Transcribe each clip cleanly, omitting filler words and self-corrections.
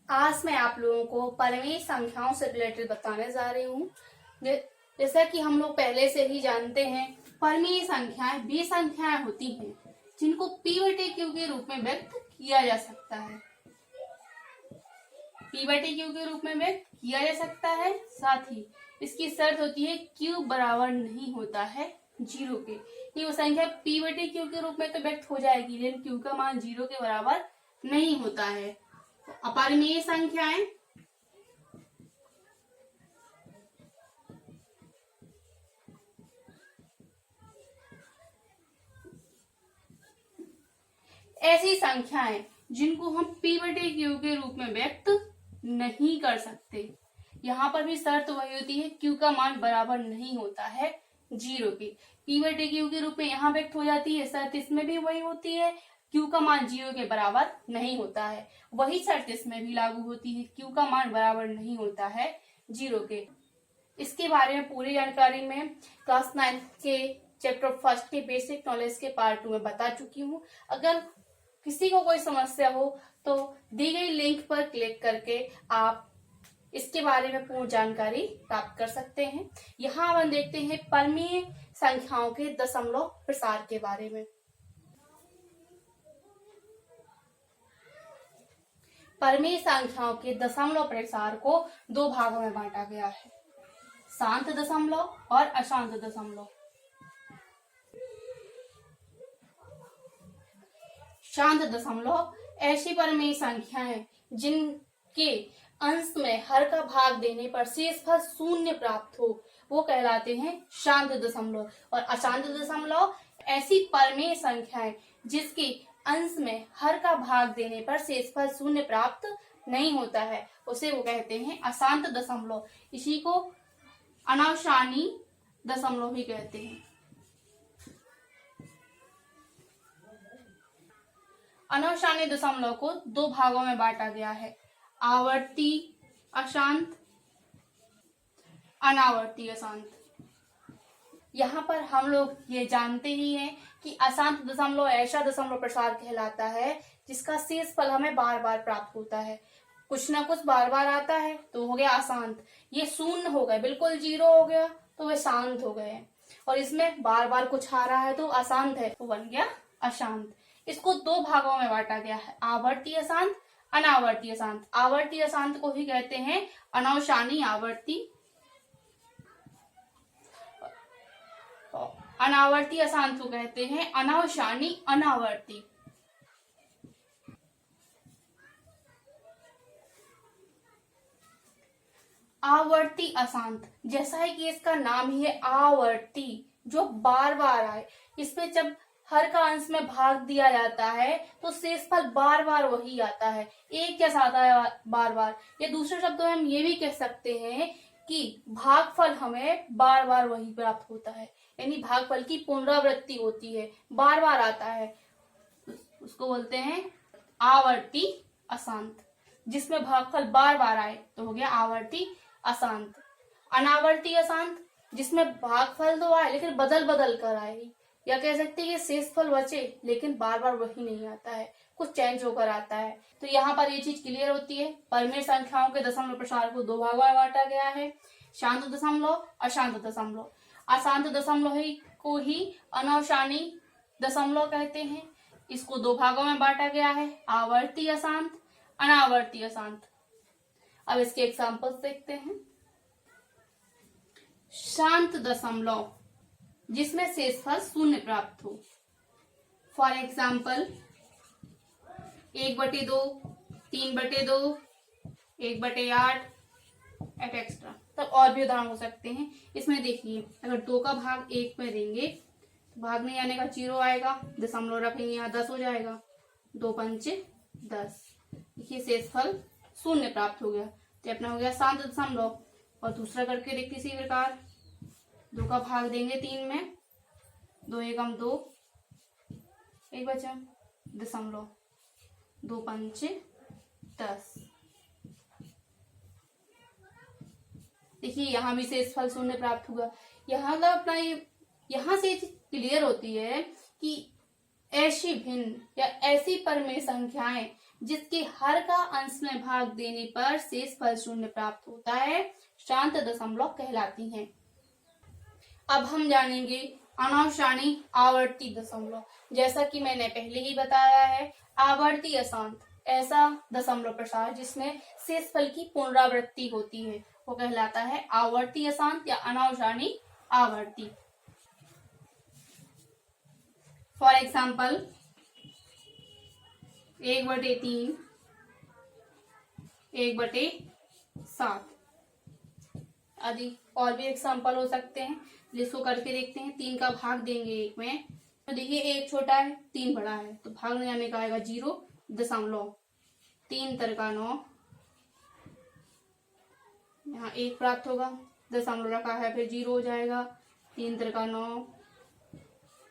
आज मैं आप लोगों को परिमेय संख्याओं से रिलेटेड बताने जा रही हूँ। जैसा कि हम लोग पहले से ही जानते हैं, परिमेय संख्याएं वे संख्याएं होती हैं जिनको p/q के रूप में व्यक्त किया जा सकता है। p/q के रूप में व्यक्त किया जा सकता है। साथ ही इसकी शर्त होती है q बराबर नहीं होता है 0 के। ये वो संख्या p/q के रूप में तो व्यक्त हो जाएगी, लेकिन q का मान 0 के बराबर नहीं होता है। अपरिमेय संख्याएं ऐसी संख्याएं जिनको हम p/q के रूप में व्यक्त नहीं कर सकते। यहाँ पर भी शर्त वही होती है, q का मान बराबर नहीं होता है 0 के। p/q के रूप में यहाँ व्यक्त हो जाती है, शर्त इसमें भी वही होती है, q का मान 0 के बराबर नहीं होता है। वही शर्त इसमें भी लागू होती है, q का मान बराबर नहीं होता है 0 के। इसके बारे में पूरी जानकारी में क्लास 9 के चैप्टर फर्स्ट के बेसिक नॉलेज के पार्ट 2 में बता चुकी हूँ। अगर किसी को कोई समस्या हो तो दी गई लिंक पर क्लिक करके आप इसके बारे में पूर्ण जानकारी प्राप्त कर सकते हैं। यहाँ हम देखते हैं परिमेय संख्याओं के दशमलव प्रसार के बारे में। परिमेय संख्याओं के दशमलव प्रसार को दो भागों में बांटा गया है, शांत दशमलव और अशांत दशमलव। शांत दशमलव ऐसी परिमेय संख्याएं जिनके अंश में हर का भाग देने पर शेषफल शून्य प्राप्त हो, वो कहलाते हैं शांत दशमलव। और अशांत दशमलव ऐसी परिमेय संख्याएं जिसके अंश में हर का भाग देने पर शेषफल शून्य प्राप्त नहीं होता है, उसे वो कहते हैं अशांत दशमलव। इसी को अनावसानी दशमलव भी कहते हैं। अनावसानी दशमलव को दो भागों में बांटा गया है, आवर्ती अशांत, अनावर्ती अशांत। यहाँ पर हम लोग ये जानते ही हैं कि अशांत दशमलव ऐसा दशमलव प्रसार कहलाता है जिसका शेषफल हमें बार बार प्राप्त होता है। कुछ ना कुछ बार बार आता है तो हो गया अशांत। ये शून्य हो गए, बिल्कुल 0 हो गया तो वे शांत हो गए। और इसमें बार बार कुछ आ रहा है तो अशांत है, वो बन गया अशांत। इसको दो भागों में बांटा गया है, आवर्ती अशांत, अनावर्ती अशांत। आवर्ती अशांत को ही कहते हैं अनावसानी आवर्ती, अनावर्ती अशांत को कहते हैं अनावसानी अनावर्ती। आवर्ती अशांत, जैसा है कि इसका नाम ही है आवर्ती, जो बार बार आए। इसमें जब हर का अंश में भाग दिया जाता है तो शेषफल बार बार वही आता है, एक जैसा आता है बार बार। या दूसरे शब्दों में हम ये भी कह सकते हैं कि भागफल हमें बार बार वही प्राप्त होता है, यानी भागफल की पुनरावृत्ति होती है, बार बार आता है। उसको बोलते हैं आवर्ती अशांत, जिसमें भागफल बार बार आए तो हो गया आवर्ती अशांत। अनावर्ती अशांत, जिसमें भागफल तो आए लेकिन बदल बदल कर आए, या कह सकते हैं कि शेषफल बचे लेकिन बार बार वही नहीं आता है, कुछ चेंज होकर आता है। तो यहाँ पर ये चीज क्लियर होती है, परिमेय संख्याओं के दशमलव प्रसार को दो भागों में बांटा गया है, शांत दशमलव, अशांत दशमलव। अशांत दशमलव को ही अनावसानी दशमलव कहते हैं। इसको दो भागों में बांटा गया है, आवर्ती अशांत, अनावर्ती अशांत। अब इसके एग्जाम्पल्स देखते हैं। शांत दशमलव जिसमें शेषफल शून्य प्राप्त हो, फॉर एग्जाम्पल 1/2, 3/2, 1/8 एक्सेट्रा। तब और भी उदाहरण हो सकते हैं। इसमें देखिए, अगर 2 का भाग 1 में देंगे तो भाग नहीं आने का 0 आएगा, दशमलव रखेंगे यहाँ 10 हो जाएगा, 2 पंचे 10। देखिए शेषफल शून्य प्राप्त हो गया, तो अपना हो गया शांत दशमलव। और दूसरा करके देखते इसी प्रकार, 2 का भाग देंगे 3 में, 2 एकम 2, 1 बचा दशमलव, 2 पंचे 10। देखिए यहाँ भी शेषफल शून्य प्राप्त हुआ। यहाँ का अपना यहाँ से क्लियर होती है कि ऐसी भिन्न या ऐसी परिमेय संख्याएं जिसके हर का अंश में भाग देने पर शेष फल शून्य प्राप्त होता है, शांत दशमलव कहलाती हैं। अब हम जानेंगे अनावसानी आवर्ती दशमलव। जैसा कि मैंने पहले ही बताया है, आवर्ती अशांत ऐसा दशमलव प्रसार जिसमें शेष फल की पुनरावृत्ति होती है वो कहलाता है आवर्ती अशांत या अनावसानी आवर्ती। फॉर एग्जाम्पल 1/3, 1/7 आदि और भी एग्जाम्पल हो सकते हैं, जिसको करके देखते हैं। 3 का भाग देंगे 1 में, तो देखिए 1 छोटा है 3 बड़ा है, तो भागने जाने का आएगा 0.3 3 9, यहाँ 1 प्राप्त होगा, दशमलव रखा है फिर 0 हो जाएगा, 3 9,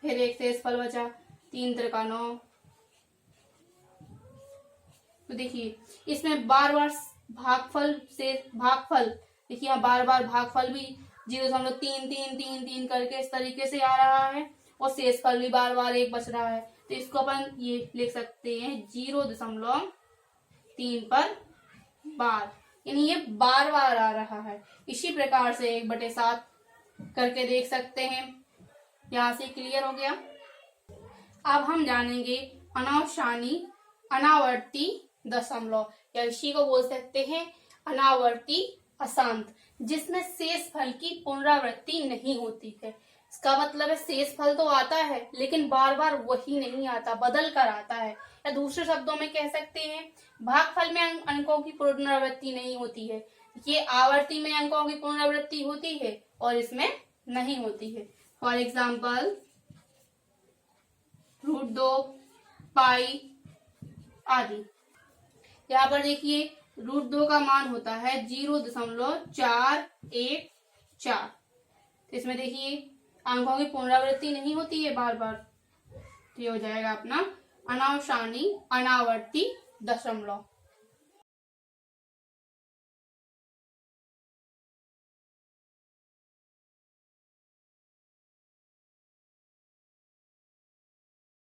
फिर एक शेष फल बचा 3 9। तो देखिए इसमें बार बार भागफल से भागफल, देखिए यहाँ बार बार भागफल भी 0.3 करके इस तरीके से आ रहा है और शेष फल भी बार बार 1 बच रहा है, तो इसको अपन ये लिख सकते हैं 0.3 पर बार, यानी ये बार बार आ रहा है। इसी प्रकार से 1/7 करके देख सकते हैं। यहाँ से क्लियर हो गया। अब हम जानेंगे अनावसानी अनावर्ती दशमलव, या इसी को बोल सकते हैं अनावर्ती अशांत, जिसमें शेष फल की पुनरावृत्ति नहीं होती है। इसका मतलब है शेष फल तो आता है लेकिन बार बार वही नहीं आता, बदल कर आता है, या दूसरे शब्दों में कह सकते हैं भागफल में अंकों की पुनरावृत्ति नहीं होती है। ये आवर्ती में अंकों की पुनरावृत्ति होती है और इसमें नहीं होती है। फॉर एग्जाम्पल √2, पाई आदि। यहाँ पर देखिए √2 का मान होता है 0.414। तो इसमें देखिए अंकों की पुनरावृत्ति नहीं होती है बार बार, तो ये हो जाएगा अपना अनावसानी अनावर्ती दशमलव।